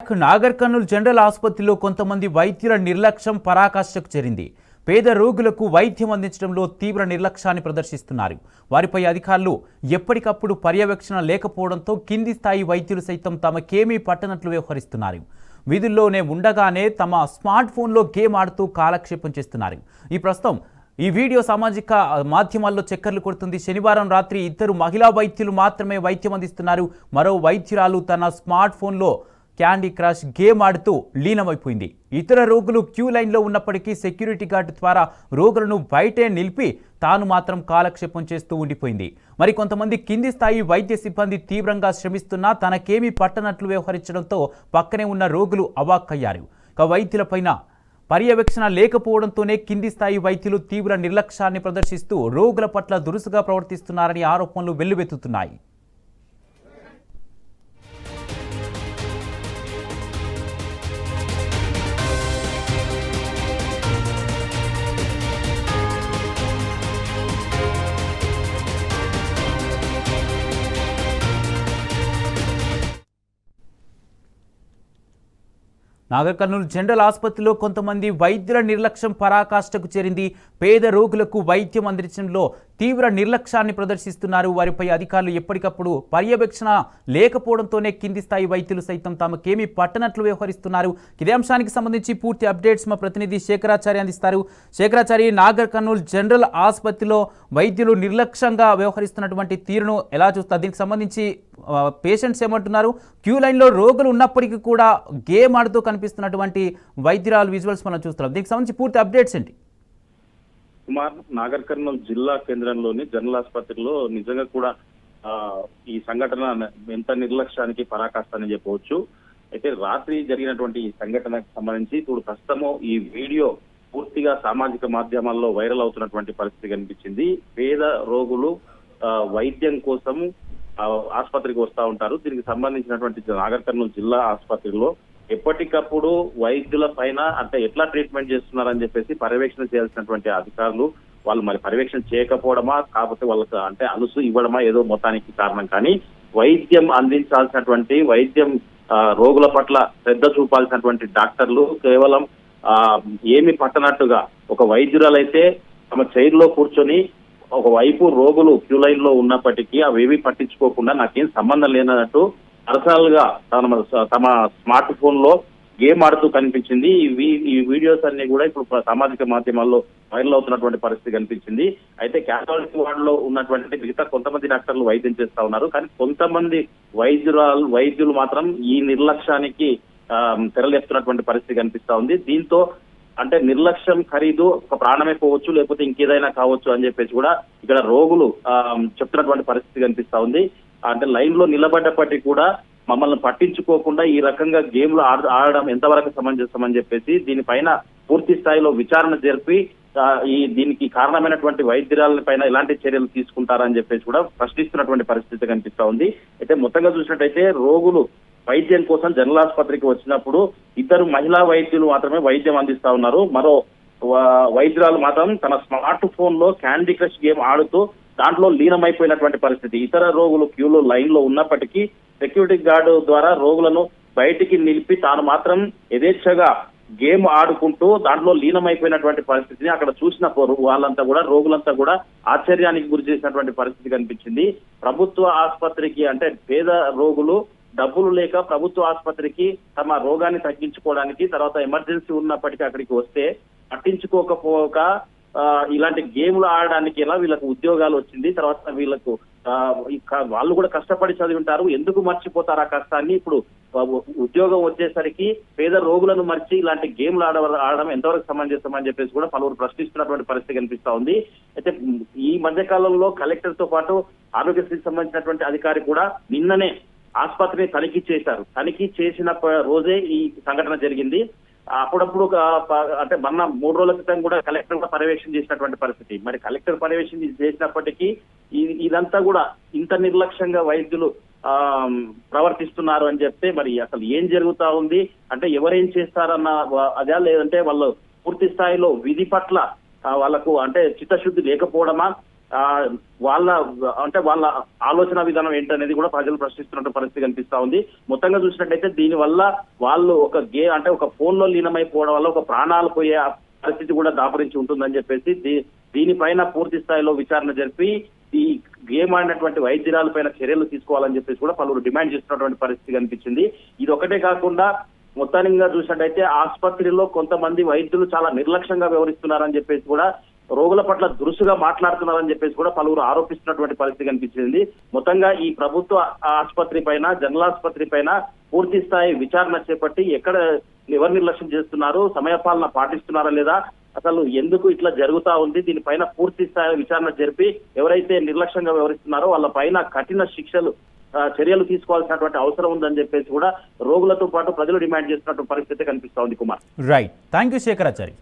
Nagar Kurnool general ఆసుపత్రిలో కొంతమంది వైద్యుల నిర్లక్ష్యం పరాకాష్ఠకు చేరింది. పేద రోగులకు వైద్యం అందించడంలో తీవ్ర నిర్లక్ష్యాన్ని ప్రదర్శిస్తున్నారు. వారిపై అధికారులు ఎప్పటికప్పుడు పర్యవేక్షణ లేకపోవడంతో కింది స్థాయి వైద్యులు సైతం తమకేమీ పట్టనట్లు వ్యవహరిస్తున్నారు. విధుల్లోనే ఉండగానే తమ స్మార్ట్ ఫోన్లో గేమ్ ఆడుతూ కాలక్షేపం చేస్తున్నారు. ఈ వీడియో సామాజిక మాధ్యమాల్లో చక్కర్లు కొడుతుంది. శనివారం రాత్రి ఇద్దరు మహిళా వైద్యులు మాత్రమే వైద్యం అందిస్తున్నారు. మరో వైద్యురాలు తన స్మార్ట్ ఫోన్లో క్యాండీ క్రష్ గేమ్ ఆడుతూ లీనమైపోయింది. ఇతర రోగులు క్యూ లైన్లో ఉన్నప్పటికీ సెక్యూరిటీ గార్డు ద్వారా రోగులను బయటే నిలిపి తాను మాత్రం కాలక్షేపం చేస్తూ ఉండిపోయింది. మరి కొంతమంది కింది స్థాయి వైద్య సిబ్బంది తీవ్రంగా శ్రమిస్తున్నా తనకేమీ పట్టనట్లు వ్యవహరించడంతో పక్కనే ఉన్న రోగులు అవాక్కయ్యారు. వైద్యులపైన పర్యవేక్షణ లేకపోవడంతోనే కింది స్థాయి వైద్యులు తీవ్ర నిర్లక్ష్యాన్ని ప్రదర్శిస్తూ రోగుల పట్ల దురుసుగా ప్రవర్తిస్తున్నారని ఆరోపణలు వెల్లువెత్తుతున్నాయి. నాగర్ కర్నూల్ జనరల్ ఆసుపత్రిలో కొంతమంది వైద్యుల నిర్లక్ష్యం పరాకాష్ఠకు చేరింది. పేద రోగులకు వైద్యం అందించడంలో తీవ్ర నిర్లక్ష్యాన్ని ప్రదర్శిస్తున్నారు. వారిపై అధికారులు ఎప్పటికప్పుడు పర్యవేక్షణ లేకపోవడంతోనే కింది స్థాయి వైద్యులు సైతం తమకేమీ పట్టనట్లు వ్యవహరిస్తున్నారు. ఇదే అంశానికి సంబంధించి పూర్తి అప్డేట్స్ మా ప్రతినిధి శేఖరాచారి అందిస్తారు. శేఖరాచారి, నాగర్ కర్నూల్ జనరల్ ఆసుపత్రిలో వైద్యులు నిర్లక్ష్యంగా వ్యవహరిస్తున్నటువంటి తీరును ఎలా చూస్తారు? దీనికి సంబంధించి పేషెంట్స్ ఏమంటున్నారు? క్యూ లైన్లో రోగులు ఉన్నప్పటికీ కూడా గేమ్ ఆడుతూ కనిపిస్తున్నటువంటి వైద్యురాలు విజువల్స్ మనం చూస్తున్నాం. దీనికి సంబంధించి పూర్తి అప్డేట్స్ ఏంటి? కుమార్, నాగర్ కర్నూల్ జిల్లా కేంద్రంలోని జనరల్ ఆసుపత్రిలో నిజంగా కూడా ఈ సంఘటన ఎంత నిర్లక్ష్యానికి పరాకాష్ఠని చెప్పవచ్చు. అయితే రాత్రి జరిగినటువంటి ఈ సంఘటనకు సంబంధించి ఇప్పుడు ప్రస్తుతము ఈ వీడియో పూర్తిగా సామాజిక మాధ్యమాల్లో వైరల్ అవుతున్నటువంటి పరిస్థితి కనిపించింది. పేద రోగులు వైద్యం కోసం ఆసుపత్రికి వస్తూ ఉంటారు. దీనికి సంబంధించినటువంటి నాగర్ కర్నూల్ జిల్లా ఆసుపత్రిలో ఎప్పటికప్పుడు వైద్యుల పైన అంటే ఎట్లా ట్రీట్మెంట్ చేస్తున్నారని చెప్పేసి పర్యవేక్షణ చేయాల్సినటువంటి అధికారులు వాళ్ళు మరి పర్యవేక్షణ చేయకపోవడమా, కాకపోతే వాళ్ళకి అంటే అలుసు ఇవ్వడమా ఏదో మొత్తానికి కారణం. కానీ వైద్యం అందించాల్సినటువంటి వైద్యం రోగుల పట్ల శ్రద్ధ చూపాల్సినటువంటి డాక్టర్లు కేవలం ఏమి పట్టనట్టుగా ఒక వైద్యురాలైతే తమ చైర్ లో కూర్చొని ఒకవైపు రోగులు క్యూ లైన్ లో ఉన్నప్పటికీ అవేవి పట్టించుకోకుండా నాకేం సంబంధం లేనట్టు పర్సనల్ గా తమ స్మార్ట్ ఫోన్ లో గేమ్ ఆడుతూ కనిపించింది. ఈ వీడియోస్ అన్ని కూడా ఇప్పుడు సామాజిక మాధ్యమాల్లో వైరల్ అవుతున్నటువంటి పరిస్థితి కనిపించింది. అయితే క్యాజువాలిటీ వార్డ్ లో ఉన్నటువంటి మిగతా కొంతమంది డాక్టర్లు వైద్యం చేస్తా ఉన్నారు. కానీ కొంతమంది వైద్యులు మాత్రం ఈ నిర్లక్ష్యానికి తెరలేపుతున్నటువంటి పరిస్థితి కనిపిస్తా ఉంది. దీంతో అంటే నిర్లక్ష్యం ఖరీదు ఒక ప్రాణమే పోవచ్చు, లేకపోతే ఇంకేదైనా కావచ్చు అని చెప్పేసి కూడా ఇక్కడ రోగులు చెప్తున్నటువంటి పరిస్థితి కనిపిస్తా ఉంది. అంటే లైన్ లో నిలబడ్డప్పటికీ కూడా మమ్మల్ని పట్టించుకోకుండా ఈ రకంగా గేమ్లు ఆడడం ఎంతవరకు సమంజసం అని చెప్పేసి దీనిపైన పూర్తి స్థాయిలో విచారణ జరిపి దీనికి కారణమైనటువంటి వైద్యురాల పైన ఎలాంటి చర్యలు తీసుకుంటారని చెప్పేసి కూడా ప్రశ్నిస్తున్నటువంటి పరిస్థితి కనిపిస్తా ఉంది. అయితే మొత్తంగా చూసినట్టయితే రోగులు వైద్యం కోసం జనరల్ ఆసుపత్రికి వచ్చినప్పుడు ఇద్దరు మహిళా వైద్యులు మాత్రమే వైద్యం అందిస్తా ఉన్నారు. మరో వైద్యురాలు మాత్రం తన స్మార్ట్ ఫోన్ లో క్యాండీ క్రష్ గేమ్ ఆడుతూ దాంట్లో లీనమైపోయినటువంటి పరిస్థితి. ఇతర రోగులు క్యూలో లైన్ లో ఉన్నప్పటికీ సెక్యూరిటీ గార్డు ద్వారా రోగులను బయటికి నిలిపి తాను మాత్రం యథేచ్ఛగా గేమ్ ఆడుకుంటూ దాంట్లో లీనమైపోయినటువంటి పరిస్థితిని అక్కడ చూసిన వాళ్ళంతా కూడా రోగులంతా కూడా ఆశ్చర్యానికి గురి చేసినటువంటి పరిస్థితి కనిపించింది. ప్రభుత్వ ఆసుపత్రికి అంటే పేద రోగులు డబ్బులు లేక ప్రభుత్వ ఆసుపత్రికి తమ రోగాన్ని తగ్గించుకోవడానికి తర్వాత ఎమర్జెన్సీ ఉన్నప్పటికీ అక్కడికి వస్తే పట్టించుకోకపోక ఇలాంటి గేమ్లు ఆడడానికి ఎలా వీళ్ళకు ఉద్యోగాలు వచ్చింది, తర్వాత వీళ్ళకు వాళ్ళు కూడా కష్టపడి చదివి ఉంటారు, ఎందుకు మర్చిపోతారు ఆ కష్టాన్ని? ఇప్పుడు ఉద్యోగం వచ్చేసరికి పేద రోగులను మర్చి ఇలాంటి గేమ్లు ఆడడం ఎంతవరకు సమంజసం అని చెప్పేసి కూడా పలువురు ప్రశ్నిస్తున్నటువంటి పరిస్థితి కనిపిస్తా ఉంది. అయితే ఈ మధ్య కాలంలో కలెక్టర్ తో పాటు ఆరోగ్యశ్రీకి సంబంధించినటువంటి అధికారి కూడా నిన్ననే ఆసుపత్రిని తనిఖీ చేశారు. తనిఖీ చేసిన రోజే ఈ సంఘటన జరిగింది. అప్పుడప్పుడు అంటే మొన్న 3 రోజుల క్రితం కూడా కలెక్టర్ కూడా పర్యవేక్షణ చేసినటువంటి పరిస్థితి. మరి కలెక్టర్ పర్యవేక్షణ చేసినప్పటికీ ఇదంతా కూడా ఇంత నిర్లక్ష్యంగా వైద్యులు ప్రవర్తిస్తున్నారు అని చెప్తే మరి అసలు ఏం జరుగుతా ఉంది అంటే ఎవరేం చేస్తారన్న అదే, లేదంటే వాళ్ళు పూర్తి స్థాయిలో విధి పట్ల వాళ్ళకు అంటే చిత్తశుద్ధి లేకపోవడమా, వాళ్ళ ఆలోచన విధానం ఏంటనేది కూడా ప్రజలు ప్రశ్నిస్తున్న పరిస్థితి కనిపిస్తా ఉంది. మొత్తంగా చూసినట్టయితే దీని వల్ల వాళ్ళు ఒక ఫోన్ లో లీనమైపోవడం వల్ల ఒక ప్రాణాలు పోయే పరిస్థితి కూడా దాపరించి ఉంటుందని చెప్పేసి దీనిపైన పూర్తి స్థాయిలో విచారణ జరిపి ఈ గేమ్ ఆడినటువంటి వైద్యురాలపైన చర్యలు తీసుకోవాలని చెప్పేసి కూడా పలువురు డిమాండ్ చేస్తున్నటువంటి పరిస్థితి కనిపించింది. ఇది ఒకటే కాకుండా మొత్తానికి చూసినట్టయితే ఆసుపత్రిలో కొంతమంది వైద్యులు చాలా నిర్లక్ష్యంగా వ్యవహరిస్తున్నారని చెప్పేసి కూడా రోగుల పట్ల దురుసుగా మాట్లాడుతున్నారని చెప్పేసి కూడా పలువురు ఆరోపిస్తున్నటువంటి పరిస్థితి కనిపించింది. మొత్తంగా ఈ ప్రభుత్వ ఆసుపత్రి పైన, జనరల్ ఆసుపత్రి పైన పూర్తి స్థాయి విచారణ చేపట్టి ఎవరు నిర్లక్ష్యం చేస్తున్నారు, సమయపాలన పాటిస్తున్నారా లేదా, అసలు ఎందుకు ఇట్లా జరుగుతా ఉంది, దీనిపైన పూర్తి స్థాయి విచారణ జరిపి ఎవరైతే నిర్లక్ష్యంగా వ్యవహరిస్తున్నారో వాళ్ళ పైన కఠిన చర్యలు తీసుకోవాల్సినటువంటి అవసరం ఉందని చెప్పేసి కూడా రోగులతో పాటు ప్రజలు డిమాండ్ చేస్తున్నటువంటి పరిస్థితి కనిపిస్తా ఉంది. Kumar, right, thank you Shekharachari.